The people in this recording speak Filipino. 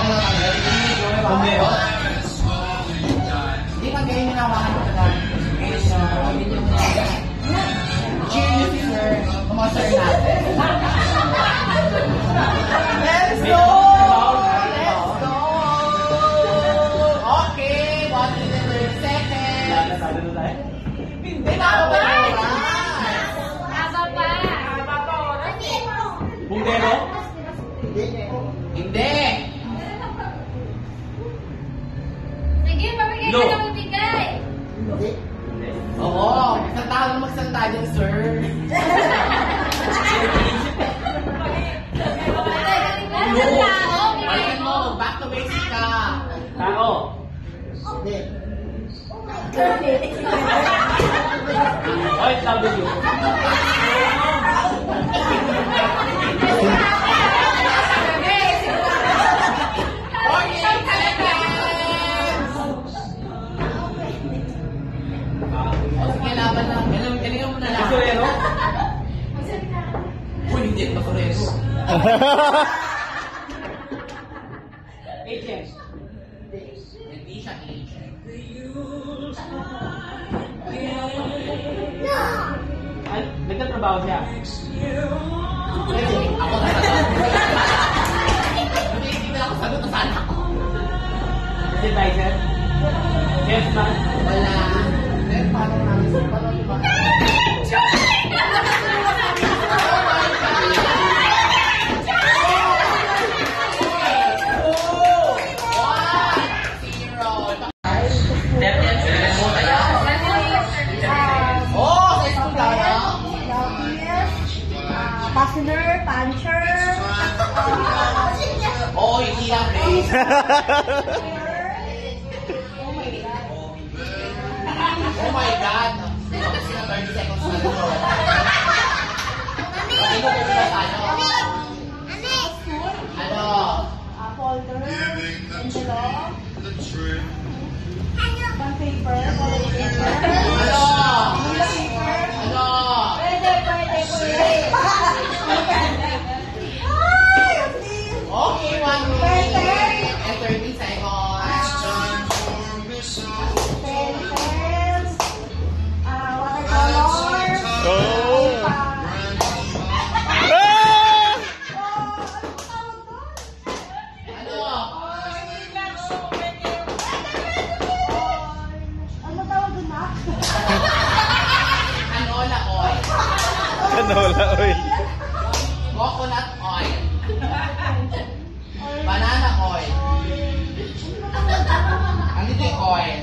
Bumbero? Hindi pa kayo hinawakan ko na. Cheers, sir. Mga sir natin. Let's go! Let's go! Okay, 1 second. Hindi na ako ba? Bumbero? Hindi. Sige, pabigay ka na magbigay. Oo, magsalta ka na magsalta dyan, sir. Balikan mo, back to basic ka. Tao. OFW. Galingan mo na lang. Basurero? Uy, hindi. Basurero. Agent. Hindi siya agent. Nagtatrabaho siya. Ako na hindi na ako sagot na sana ako. Advisor? Salesman? Wala. Paano namin sa paano diba? Passenger, puncher, Oo, hindi lang eh. Oh my God! Kasi na 30 seconds na rin. Hindi ko pwede na ano? Ano? folder, envelope, bond paper, color paper, Ano? manila paper. Ano? Pwede. Okay, 1 minute and 30 seconds. Pencils, watercolor, ano tawag doon na? Canola oil. Canola oil. Coconut oil. Banana oil. Ano ito yung oil?